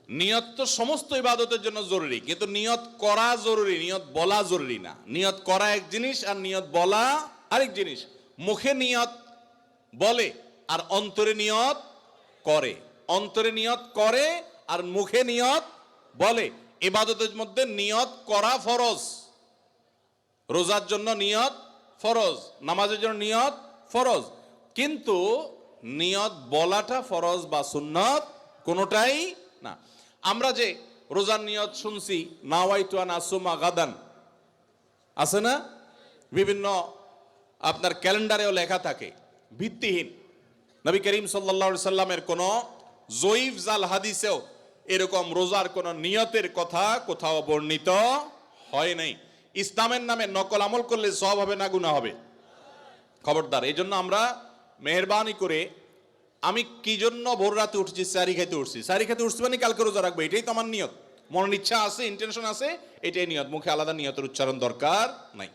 নিয়ত তো সমস্ত ইবাদতের জন্য জরুরি, কিন্তু নিয়ত করা জরুরি, নিয়ত বলা জরুরি না। নিয়ত করা এক জিনিস আর নিয়ত বলা আরেক জিনিস। মুখে নিয়ত বলে আর অন্তরে নিয়ত করে, অন্তরে নিয়ত করে আর মুখে নিয়ত বলে। ইবাদতের মধ্যে নিয়ত করা ফরজ, রোজার জন্য নিয়ত ফরজ, নামাজের জন্য নিয়ত ফরজ, কিন্তু নিয়ত বলাটা ফরজ বা সুন্নত কোনোটাই না। আমরা যে রোজার নিয়ত শুনছি, নাওয়াইতু আন আসুমা গাদান, আছে না? বিভিন্ন আপনার ক্যালেন্ডারেও লেখা থাকে, ভিত্তিহীন। নবী করিম সাল্লাল্লাহু আলাইহি সাল্লামের কোন জয়ীফ জাল হাদিসেও এরকম রোজার কোন নিয়তের কথা কোথাও বর্ণিত হয় নাই। ইসলামের নামে নকল আমল করলে সওয়াব হবে না গুনাহ হবে? খবরদার। এই জন্য আমরা মেহরবানি করে, আমি কি জন্য ভোর রাতে উঠছি? সারি খাইতে উঠছি, সারি খাইতে উঠছি মানে কালকে রোজা রাখবো, এটাই তো আমার নিয়ত। মনের ইচ্ছা আছে, ইন্টেনশন আছে, এটাই নিয়ত। মুখে আলাদা নিয়তের উচ্চারণ দরকার নাই।